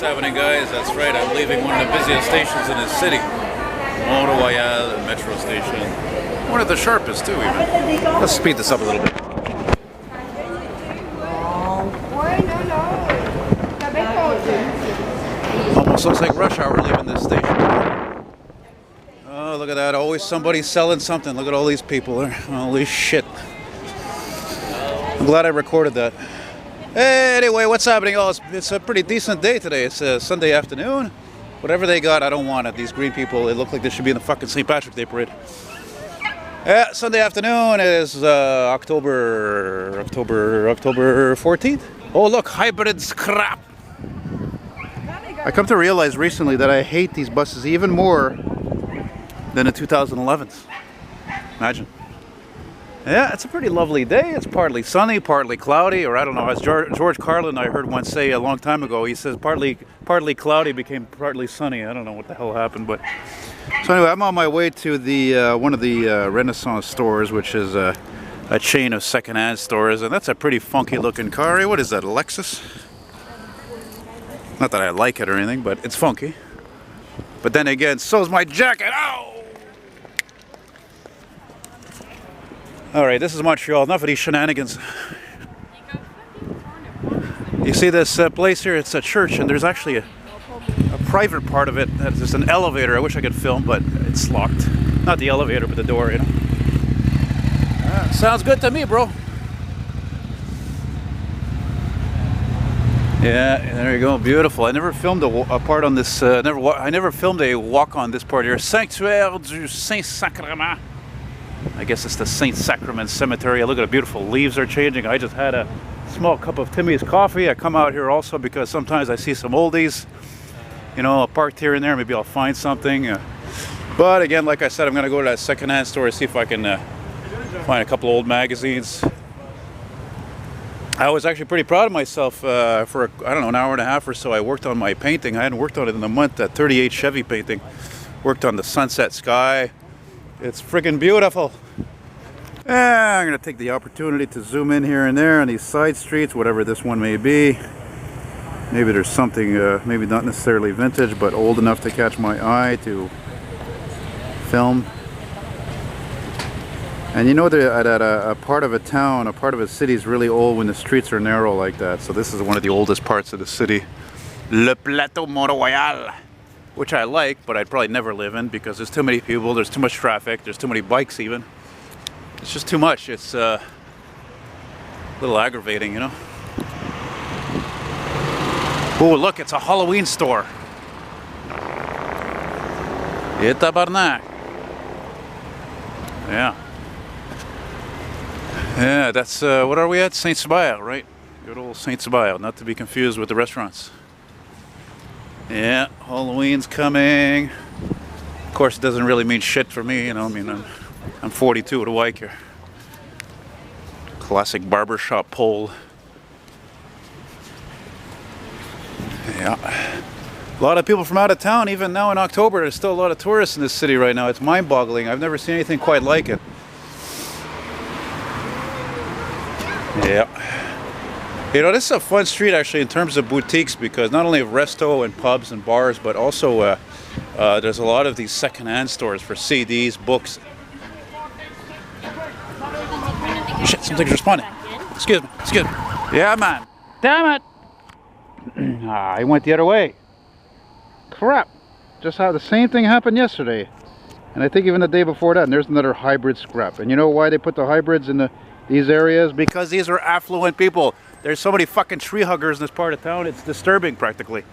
happening, guys? That's right, I'm leaving one of the busiest stations in the city. Mont-Royal metro station. One of the sharpest, too, even. Let's speed this up a little bit. Almost looks like rush hour leaving this station. Oh, look at that. Always somebody selling something. Look at all these people there. Holy shit. I'm glad I recorded that. Hey, anyway, what's happening? Oh, it's a pretty decent day today. It's a Sunday afternoon. Whatever they got, I don't want it. These green people, they look like they should be in the fucking St. Patrick's Day parade. Yeah, Sunday afternoon is October 14th. Oh, look, hybrid scrap. I come to realize recently that I hate these buses even more than the 2011s. Imagine. Yeah, it's a pretty lovely day. It's partly sunny, partly cloudy, or I don't know. As George Carlin, I heard once say a long time ago, he says partly cloudy became partly sunny. I don't know what the hell happened, but so anyway, I'm on my way to the one of the Renaissance stores, which is a chain of second-hand stores, and that's a pretty funky-looking car. What is that, a Lexus? Not that I like it or anything, but it's funky. But then again, so's my jacket. Ow! Alright, this is Montreal. Enough of these shenanigans. You see this place here? It's a church, and there's actually a private part of it. That's just an elevator. I wish I could film, but it's locked. Not the elevator, but the door, you know. Sounds good to me, bro. Yeah, there you go. Beautiful. I never filmed a part on this. I never filmed a walk on this part here. Sanctuaire du Saint-Sacrement. I guess it's the Saint Sacrament Cemetery. Look at the beautiful leaves are changing. I just had a small cup of Timmy's coffee. I come out here also because sometimes I see some oldies, you know, parked here and there. Maybe I'll find something. But again, like I said, I'm going to go to that secondhand store and see if I can find a couple old magazines. I was actually pretty proud of myself for, I don't know, an hour and a half or so. I worked on my painting. I hadn't worked on it in a month, that 38 Chevy painting. Worked on the sunset sky. It's friggin' beautiful. I'm going to take the opportunity to zoom in here and there on these side streets, whatever this one may be. Maybe there's something, maybe not necessarily vintage, but old enough to catch my eye to film. And you know that a part of a town, a part of a city is really old when the streets are narrow like that. So this is one of the oldest parts of the city. Le Plateau, Mont-Royal. Which I like, but I'd probably never live in because there's too many people, there's too much traffic, there's too many bikes even. It's just too much. It's a little aggravating, you know. Oh, look, it's a Halloween store. Tabarnak. Yeah. Yeah, that's, what are we at? Saint Sabile, right? Good old Saint Sabile, not to be confused with the restaurants. Yeah, Halloween's coming. Of course, it doesn't really mean shit for me, you know. I mean, I'm 42. What do I care? Classic barbershop pole. Yeah. A lot of people from out of town, even now in October. There's still a lot of tourists in this city right now. It's mind-boggling. I've never seen anything quite like it. Yeah. You know, this is a fun street actually in terms of boutiques because not only of resto and pubs and bars, but also there's a lot of these second-hand stores for CDs, books. Shit, something's responding. Excuse me. Yeah, man. Damn it! I went the other way. Crap. Just how the same thing happened yesterday. And I think even the day before that, and there's another hybrid scrap. And you know why they put the hybrids in these areas? Because these are affluent people. There's so many fucking tree huggers in this part of town, it's disturbing practically.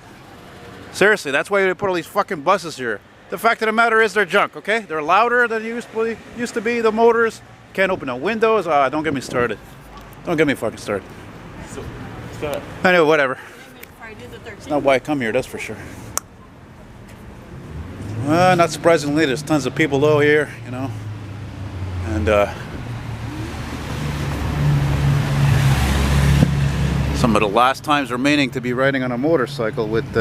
Seriously, that's why they put all these fucking buses here. The fact of the matter is they're junk, okay? They're louder than used to be, the motors. Can't open the windows. Don't get me started. Don't get me fucking started. So, anyway, whatever. It's not why I come here, that's for sure. Not surprisingly, there's tons of people though here, you know. And some of the last times remaining to be riding on a motorcycle with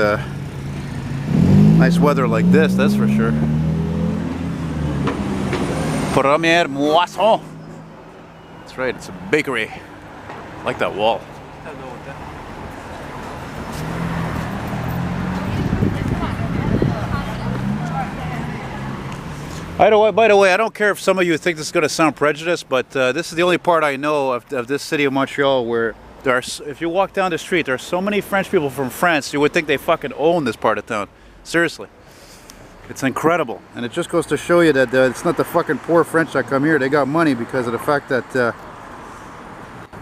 nice weather like this, that's for sure. Première Moisson. That's right, it's a bakery. I like that wall. By the way, I don't care if some of you think this is going to sound prejudiced, but this is the only part I know of this city of Montreal where there are, if you walk down the street, there are so many French people from France, you would think they fucking own this part of town. Seriously. It's incredible. And it just goes to show you that it's not the fucking poor French that come here. They got money because of the fact that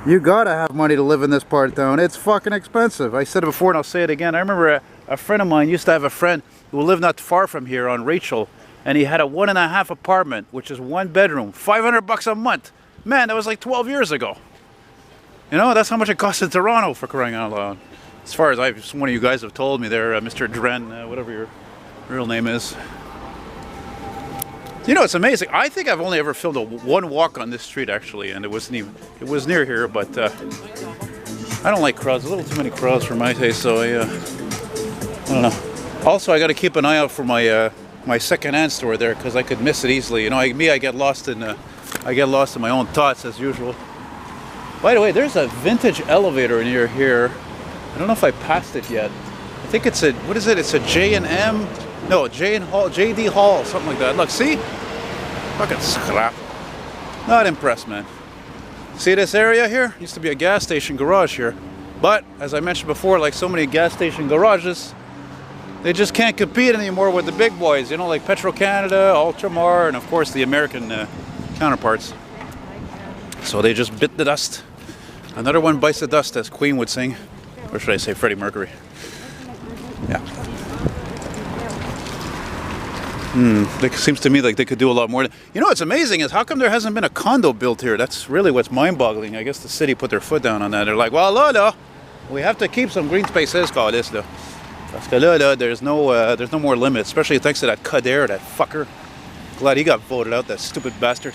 you gotta have money to live in this part of town. It's fucking expensive. I said it before and I'll say it again. I remember a friend of mine used to have a friend who lived not far from here on Rachel, and he had a 1.5 apartment, which is 1 bedroom, $500 a month. Man, that was like 12 years ago. You know, that's how much it costs in Toronto, for crying out loud. As far as one of you guys have told me there, Mr. Dren, whatever your real name is. You know, it's amazing. I think I've only ever filmed one walk on this street, actually, and it was near here, but I don't like crowds. A little too many crowds for my taste, so I don't know. Also, I got to keep an eye out for my my second-hand store there, because I could miss it easily. You know, I get lost in my own thoughts as usual. By the way, there's a vintage elevator near here. I don't know if I passed it yet. I think it's a, what is it? It's a J&M. No, JD Hall, something like that. Look, see? Fucking scrap. Not impressed, man. See this area here? Used to be a gas station garage here. But, as I mentioned before, like so many gas station garages, they just can't compete anymore with the big boys, you know, like Petro-Canada, Ultramar, and of course the American counterparts. So they just bit the dust. Another one bites the dust, as Queen would sing. Or should I say Freddie Mercury? Yeah. It seems to me like they could do a lot more. You know what's amazing is how come there hasn't been a condo built here? That's really what's mind-boggling. I guess the city put their foot down on that. They're like, well, no, we have to keep some green spaces, call this, though. There's no more limit, especially thanks to that Kader, that fucker. Glad he got voted out, that stupid bastard.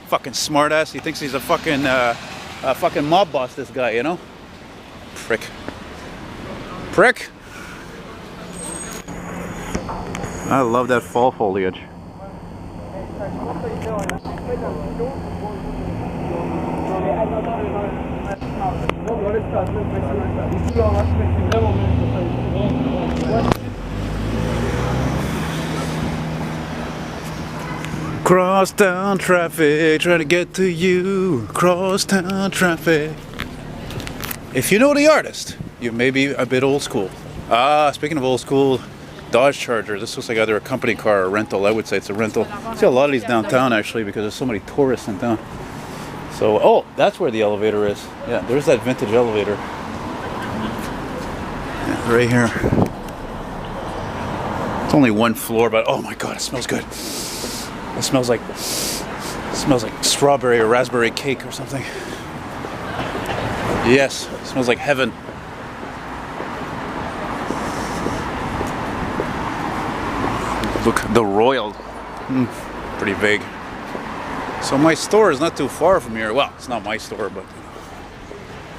Fucking smartass. He thinks he's a fucking mob boss, this guy, you know? Prick. Prick. I love that fall foliage. Crosstown traffic, trying to get to you. Crosstown traffic. If you know the artist, you may be a bit old school. Speaking of old school, Dodge Charger. This looks like either a company car or a rental. I would say it's a rental. See a lot of these downtown actually because there's so many tourists in town. So, oh, that's where the elevator is. Yeah, there's that vintage elevator. Yeah, right here. It's only 1 floor, but oh my god, it smells good. It smells like strawberry or raspberry cake or something. Yes, it smells like heaven. Look, the Royal. Pretty big. So my store is not too far from here. Well, it's not my store, but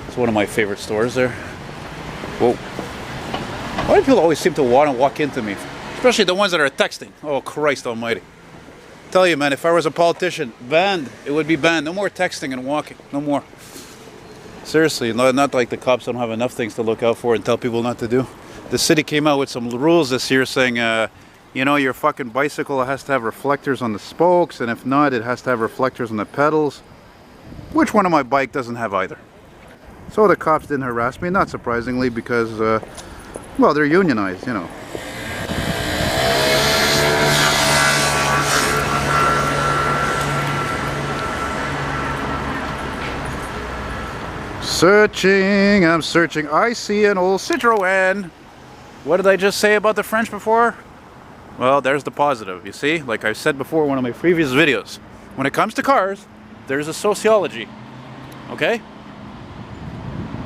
it's one of my favorite stores there. Whoa. Why do people always seem to want to walk into me? Especially the ones that are texting. Oh, Christ almighty. Tell you, man, if I was a politician, banned. It would be banned. No more texting and walking. No more. Seriously, not like the cops don't have enough things to look out for and tell people not to do. The city came out with some rules this year saying, you know, your fucking bicycle has to have reflectors on the spokes, and if not, it has to have reflectors on the pedals. Which one on my bike doesn't have either? So the cops didn't harass me, not surprisingly, because, well, they're unionized, you know. Searching, I'm searching. I see an old Citroën. What did I just say about the French before? Well, there's the positive, you see? Like I said before in one of my previous videos. When it comes to cars, there's a sociology. Okay?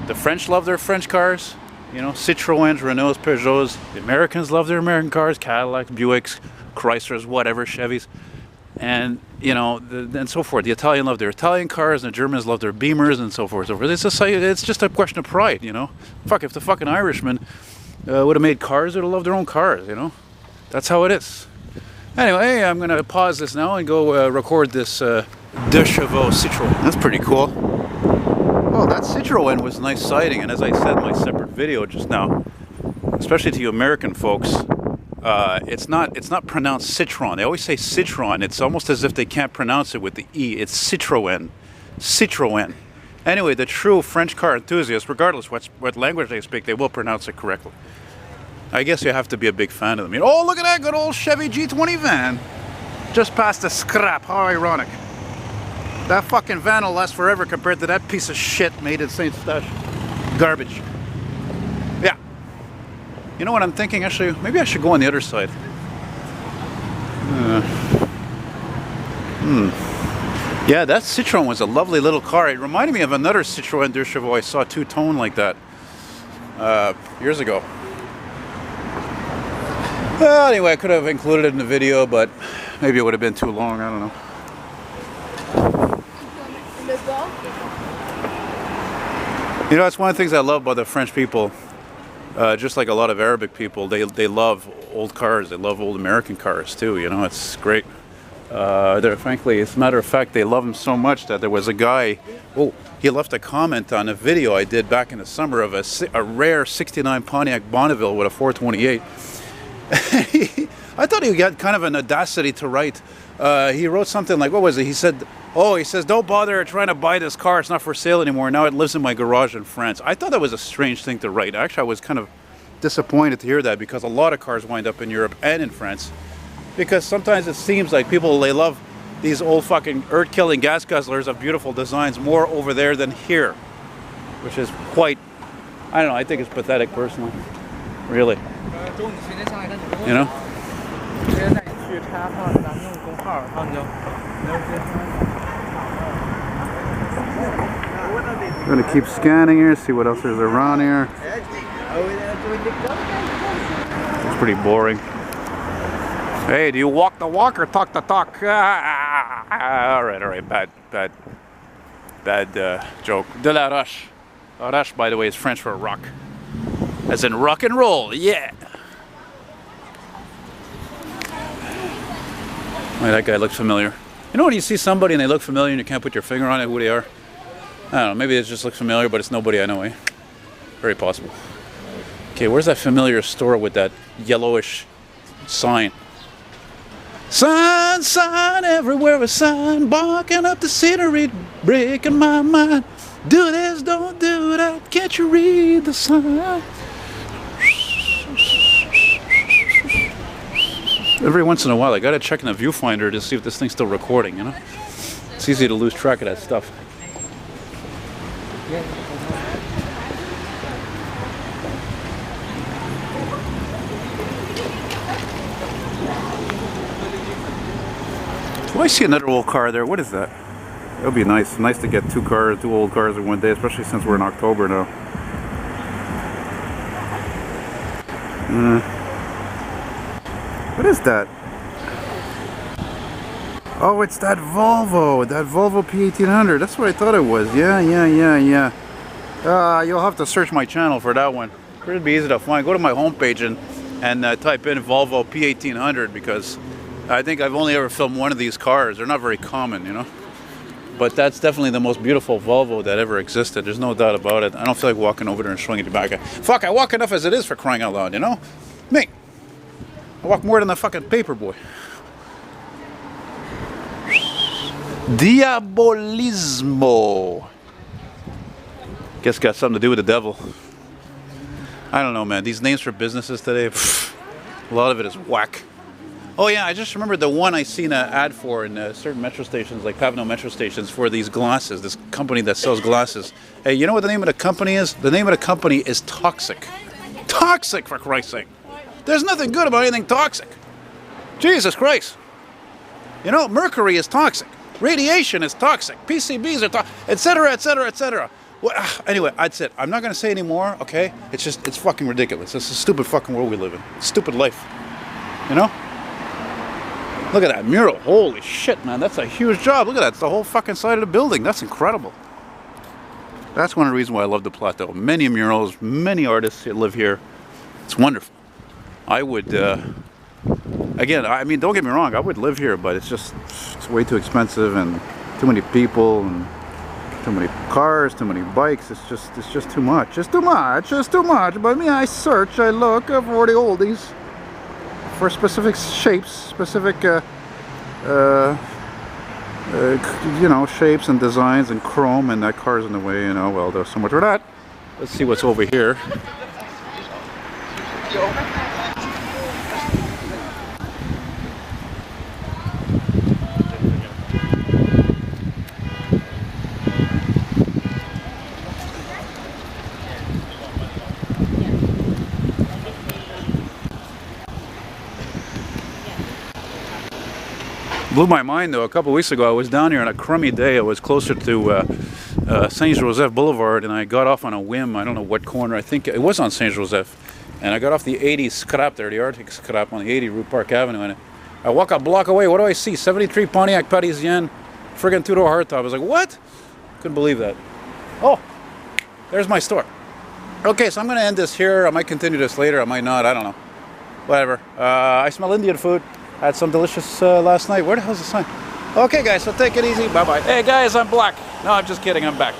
The French love their French cars. You know, Citroëns, Renaults, Peugeots. The Americans love their American cars. Cadillacs, Buicks, Chryslers, whatever, Chevys. And, you know, and so forth. The Italians love their Italian cars, and the Germans love their Beamers, and so forth. It's just a question of pride, you know? Fuck, if the fucking Irishmen would have made cars, they'd have loved their own cars, you know? That's how it is. Anyway, I'm going to pause this now and go record this De Chevaux Citroën. That's pretty cool. Well, that Citroën was a nice sighting, and as I said in my separate video just now, especially to you American folks, It's not pronounced Citron. They always say Citron. It's almost as if they can't pronounce it with the E. It's Citroën. Citroën. Anyway, the true French car enthusiasts, regardless what language they speak, they will pronounce it correctly. I guess you have to be a big fan of them. You know, oh, look at that good old Chevy G20 van. Just past the scrap. How ironic. That fucking van will last forever compared to that piece of shit made in St. Eustache. Garbage. Yeah. You know what I'm thinking? Actually, maybe I should go on the other side. Yeah, that Citroën was a lovely little car. It reminded me of another Citroën deux chevaux I saw two-tone like that years ago. Well, anyway, I could have included it in the video, but maybe it would have been too long. I don't know. You know, that's one of the things I love about the French people. Just like a lot of Arabic people, they love old cars. They love old American cars too. You know, it's great. Frankly, as a matter of fact, they love them so much that there was a guy. Oh, he left a comment on a video I did back in the summer of a rare '69 Pontiac Bonneville with a 428. I thought he got kind of an audacity to write. He wrote something like, what was it? He said, "Oh, he says, don't bother trying to buy this car. It's not for sale anymore. Now it lives in my garage in France." I thought that was a strange thing to write. Actually, I was kind of disappointed to hear that because a lot of cars wind up in Europe and in France. Because sometimes it seems like people, they love these old fucking earth-killing gas guzzlers of beautiful designs more over there than here. Which is quite, I don't know, I think it's pathetic personally. Really. You know? I'm gonna keep scanning here, see what else there's around here. It's pretty boring. Hey, do you walk the walk or talk the talk? All right, bad joke. De la Roche. Roche, by the way, is French for rock. As in rock and roll, yeah. Wait, that guy looks familiar. You know when you see somebody and they look familiar and you can't put your finger on it, who they are? I don't know, maybe it just looks familiar, but it's nobody I know, eh? Very possible. Okay, where's that familiar store with that yellowish sign? Sign, sign, everywhere a sign, barking up the scenery, breaking my mind. Do this, don't do that, can't you read the sign? Every once in a while, I gotta check in the viewfinder to see if this thing's still recording, you know? It's easy to lose track of that stuff. Do I see another old car there? What is that? That would be nice. Nice to get two old cars in one day, especially since we're in October now. What is that? Oh, it's that Volvo P1800. That's what I thought it was. Yeah. You'll have to search my channel for that one. It'd be easy to find. Go to my homepage and type in Volvo P1800 because I think I've only ever filmed one of these cars. They're not very common, you know. But that's definitely the most beautiful Volvo that ever existed. There's no doubt about it. I don't feel like walking over there and swinging it back. Fuck, I walk enough as it is for crying out loud, you know? Me. I walk more than the fucking paper boy. Diabolismo. Guess got something to do with the devil. I don't know, man. These names for businesses today, a lot of it is whack. Oh yeah, I just remembered the one I seen an ad for in certain metro stations, like Pavno metro stations, for these glasses. This company that sells glasses. Hey, you know what the name of the company is? The name of the company is Toxic. Toxic, for Christ's sake. There's nothing good about anything toxic. Jesus Christ. You know, mercury is toxic. Radiation is toxic. PCBs are toxic, etc., etc., etc. Well, anyway, that's it. I'm not going to say any more, okay? It's fucking ridiculous. It's a stupid fucking world we live in. Stupid life. You know? Look at that mural. Holy shit, man. That's a huge job. Look at that. It's the whole fucking side of the building. That's incredible. That's one of the reasons why I love the Plateau. Many murals, many artists live here. It's wonderful. I would, again, I mean, don't get me wrong. I would live here, but it's way too expensive and too many people and too many cars, too many bikes. It's just too much. It's too much. But me, I search, I look for the oldies. for specific shapes, specific you know, shapes and designs and chrome, and that car's in the way, you know. Well, there's so much for that. Let's see what's over here. Blew my mind though. A couple weeks ago I was down here on a crummy day. I was closer to Saint Joseph Boulevard, and I got off on a whim. I don't know what corner. I think it was on Saint Joseph, and I got off the 80 scrap there, the Arctic scrap on the 80 Rue Park Avenue, and I walk a block away. What do I see? 73 Pontiac Parisien, friggin' two-door hardtop. I was like, what? Couldn't believe that. Oh, there's my store. Okay, so I'm gonna end this here. I might continue this later. I might not. I don't know. Whatever. I smell Indian food. Had some delicious last night. Where the hell's the sign? Okay, guys, so take it easy. Bye-bye. Hey, guys, I'm black. No, I'm just kidding. I'm back.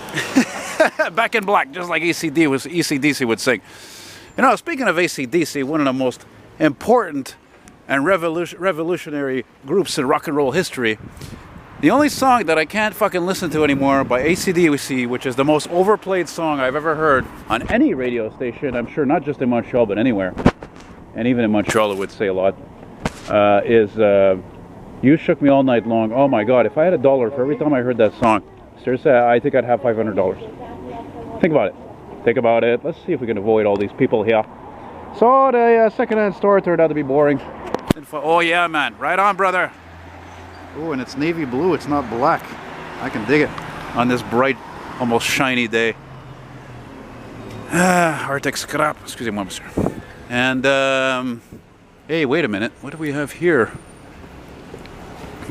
Back in black, just like ECDC would sing. You know, speaking of AC/DC, one of the most important and revolutionary groups in rock and roll history, the only song that I can't fucking listen to anymore by AC/DC, which is the most overplayed song I've ever heard on any radio station, I'm sure not just in Montreal, but anywhere, and even in Montreal it would say a lot, is You Shook Me All Night Long. Oh my God, if I had $1 for every time I heard that song, seriously, I think I'd have $500. Think about it. Think about it. Let's see if we can avoid all these people here. So the second-hand store turned out to be boring. Oh yeah, man. Right on, brother. Oh, and it's navy blue. It's not black. I can dig it on this bright, almost shiny day. Arctic scrap. Excuse me, sir. And hey, wait a minute. What do we have here?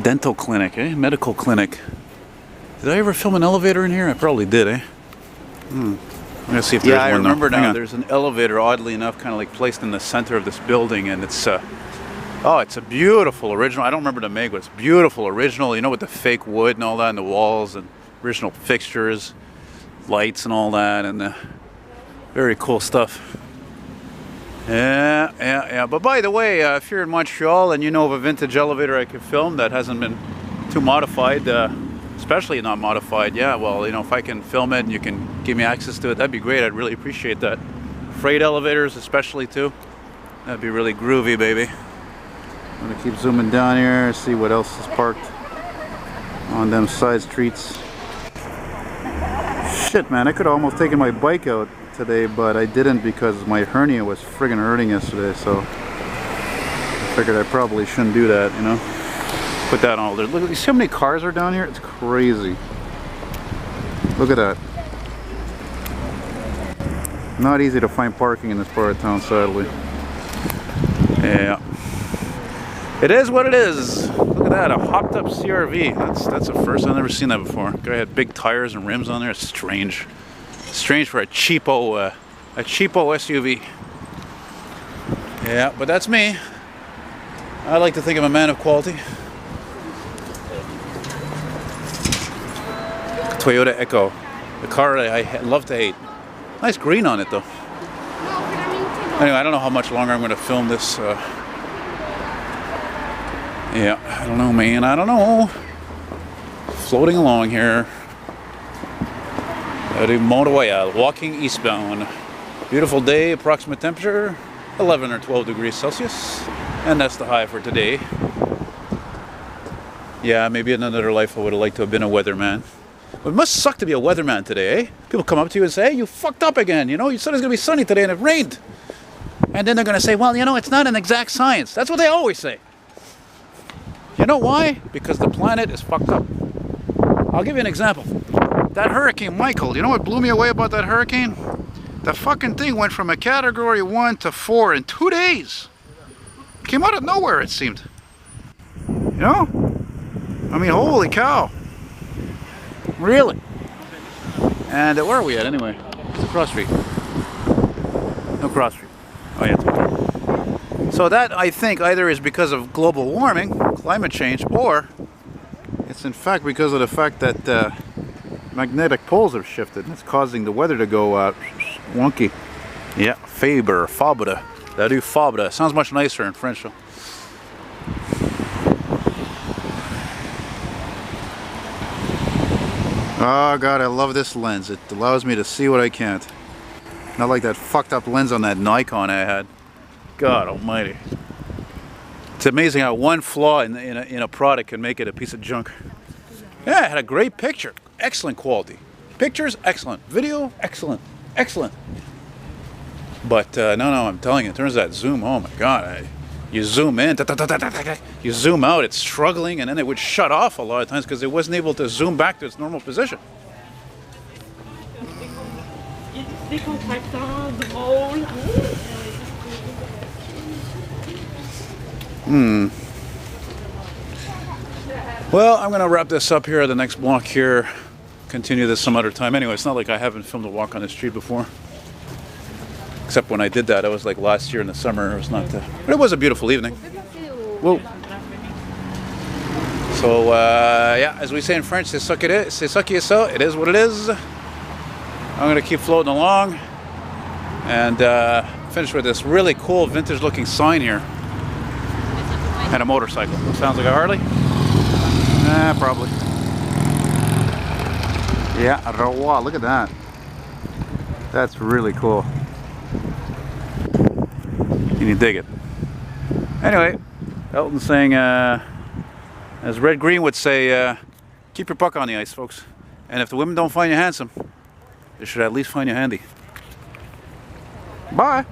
Dental clinic, eh? Medical clinic. Did I ever film an elevator in here? I probably did, eh? I'm gonna see if there's one. Yeah, I remember now. There's an elevator, oddly enough, kind of like placed in the center of this building, and it's oh, it's a beautiful original. I don't remember the make, but it's beautiful original. You know, with the fake wood and all that in the walls, and original fixtures, lights, and all that, and very cool stuff. Yeah. But by the way, if you're in Montreal and you know of a vintage elevator I could film that hasn't been too modified, especially not modified, yeah, well, you know, if I can film it and you can give me access to it, that'd be great. I'd really appreciate that. Freight elevators especially too. That'd be really groovy, baby. I'm gonna keep zooming down here, see what else is parked on them side streets. Shit, man, I could have almost taken my bike out today, but I didn't because my hernia was friggin' hurting yesterday, so I figured I probably shouldn't do that, you know. Put that on there. Look, you see how many cars are down here? It's crazy. Look at that. Not easy to find parking in this part of town, sadly. Yeah. It is what it is. Look at that, a hopped up CRV. That's a first. I've never seen that before. Guy had big tires and rims on there. It's strange. Strange for a cheapo SUV. Yeah, but that's me. I like to think I'm a man of quality. Toyota Echo, the car I love to hate. Nice green on it though. Anyway, I don't know how much longer I'm going to film this. Yeah, I don't know, man. I don't know. Floating along here. Mont-Royal, walking eastbound. Beautiful day, approximate temperature 11 or 12 degrees Celsius. And that's the high for today. Yeah, maybe in another life I would have liked to have been a weatherman. But it must suck to be a weatherman today, eh? People come up to you and say, hey, you fucked up again. You know, you said it's going to be sunny today and it rained. And then they're going to say, well, you know, it's not an exact science. That's what they always say. You know why? Because the planet is fucked up. I'll give you an example. That Hurricane Michael, you know what blew me away about that hurricane? The fucking thing went from a category 1 to 4 in 2 days. Came out of nowhere, it seemed. You know? I mean, holy cow. Really? And where are we at anyway? It's a cross street. No cross street. Oh yeah, it's okay. So that, I think, either is because of global warming, climate change, or it's in fact because of the fact that magnetic poles have shifted. It's causing the weather to go wonky. Yeah, Faber, Fabra. That do Fabra. Sounds much nicer in French though. Oh god, I love this lens. It allows me to see what I can't. Not like that fucked up lens on that Nikon I had. God almighty. It's amazing how one flaw in a product can make it a piece of junk. Yeah, it had a great picture. Excellent quality. Pictures, excellent. Video, excellent. Excellent. But no, I'm telling you, in terms of that zoom, oh my god. You zoom in, you zoom out, it's struggling, and then it would shut off a lot of times because it wasn't able to zoom back to its normal position. Well, I'm going to wrap this up here at the next block here. Continue this some other time. Anyway, it's not like I haven't filmed a walk on the street before. Except when I did that, it was like last year in the summer. It was not, but it was a beautiful evening. Whoa. So yeah, as we say in French, c'est ça qu'il est, c'est ça qui est ça. It is what it is. I'm gonna keep floating along and finish with this really cool vintage-looking sign here and a motorcycle. Sounds like a Harley? Probably. Yeah, wow, look at that. That's really cool. Can you dig it? Anyway, Elton's saying, as Red Green would say, keep your puck on the ice, folks. And if the women don't find you handsome, they should at least find you handy. Bye.